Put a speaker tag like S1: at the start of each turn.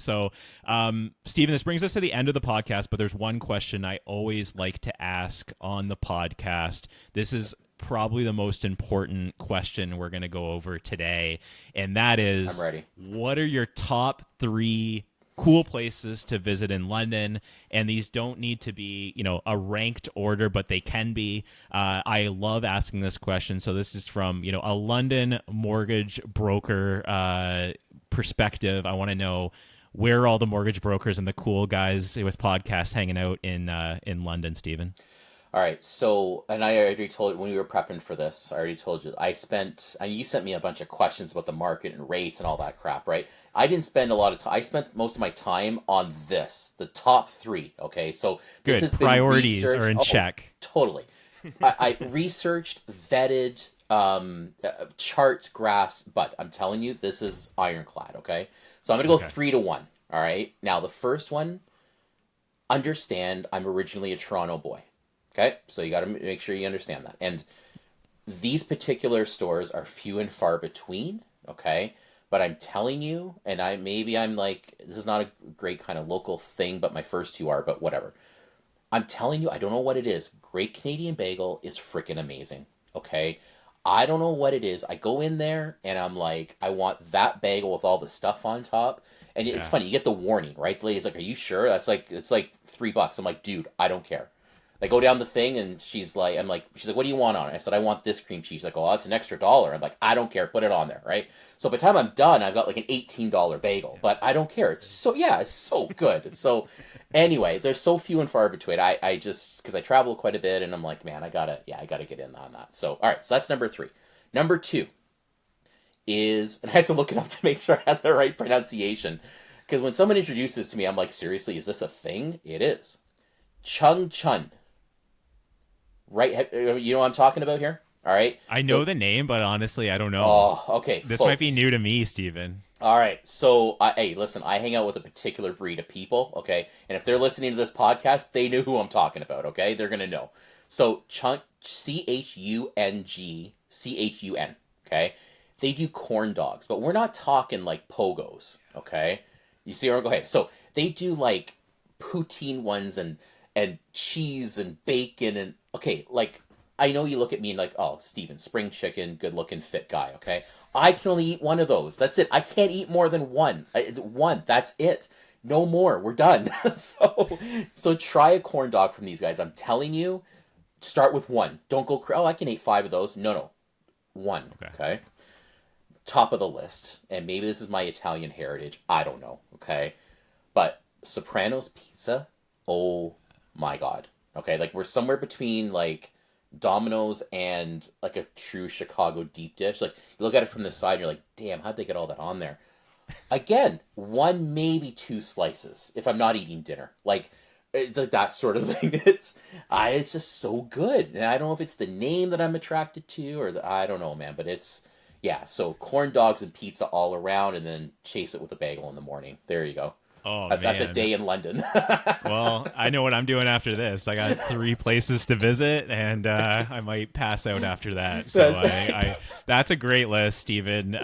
S1: So, Stephen, this brings us to the end of the podcast, but there's one question I always like to ask on the podcast. This is probably the most important question we're going to go over today, and that
S2: I'm
S1: is,
S2: ready.
S1: what are your top three cool places to visit in London? And these don't need to be, a ranked order, but they can be. I love asking this question. So this is from, a London mortgage broker perspective. I want to know, where are all the mortgage brokers and the cool guys with podcasts hanging out in London, Stephen?
S2: All right. So, and I already told when we were prepping for this, I already told you you sent me a bunch of questions about the market and rates and all that crap, right? I didn't spend a lot of time. I spent most of my time on the top three. Okay. So this
S1: Good.
S2: has been
S1: Priorities
S2: researched.
S1: are in
S2: Oh,
S1: check.
S2: totally. I researched, vetted, charts, graphs, but I'm telling you, this is ironclad. Okay. So I'm going to go
S1: Okay.
S2: 3-1. All right. Now, the first one, understand I'm originally a Toronto boy. Okay, so you got to make sure you understand that. And these particular stores are few and far between. Okay, but I'm telling you, and I'm like, this is not a great kind of local thing, but my first two are, but whatever. I'm telling you, I don't know what it is. Great Canadian Bagel is freaking amazing. Okay, I don't know what it is. I go in there and I'm like, I want that bagel with all the stuff on top. And it's
S1: Yeah.
S2: funny, you get the warning, right? The lady's like, "Are you sure?" That's like, it's like $3. I'm like, dude, I don't care. I go down the thing and she's like, "What do you want on it?" I said, "I want this cream cheese." Like, "Oh, that's an extra dollar." I'm like, "I don't care, put it on there," right? So by the time I'm done, I've got like an $18 bagel, but I don't care. It's so good. So anyway, there's so few and far between. I just, because I travel quite a bit, and I'm like, man, I gotta get in on that. So all right, so that's number three. Number two is, and I had to look it up to make sure I had the right pronunciation, because when someone introduces this to me, I'm like, seriously, is this a thing? It is. Chung Chun. Right? You know what I'm talking about here? All right.
S1: I know
S2: So,
S1: the name, but honestly, I don't know.
S2: oh, okay,
S1: This might be
S2: folks.
S1: new to me, Stephen.
S2: All right. So, hey, listen, I hang out with a particular breed of people, okay? And if they're listening to this podcast, they know who I'm talking about, okay? They're going to know. So, Chung, Chungchun, okay? They do corn dogs, but we're not talking like pogos, okay? You see where I'm going? Okay, so they do like poutine ones and cheese and bacon and okay, like I know you look at me and like, oh, Steven, spring chicken, good looking, fit guy, okay? I can only eat one of those. That's it. I can't eat more than one. One. That's it. No more. We're done. So try a corn dog from these guys. I'm telling you, start with one. Don't go. Oh, I can eat five of those. No, no, one.
S1: Okay.
S2: Okay. Top of the list, and maybe this is my Italian heritage. I don't know. Okay, but Soprano's pizza. Oh my god. Okay, like we're somewhere between like Domino's and like a true Chicago deep dish. Like you look at it from the side and you're like, damn, how'd they get all that on there? Again, one, maybe two slices if I'm not eating dinner. Like it's like that sort of thing. It's just so good. And I don't know if it's the name that I'm attracted to or I don't know, man, but it's yeah, so corn dogs and pizza all around and then chase it with a bagel in the morning. There you go.
S1: Oh
S2: That's a
S1: man.
S2: day in London.
S1: Well, I know what I'm doing after this. I got three places to visit, and I might pass out after that. So
S2: That's right.
S1: that's a great list, Stephen.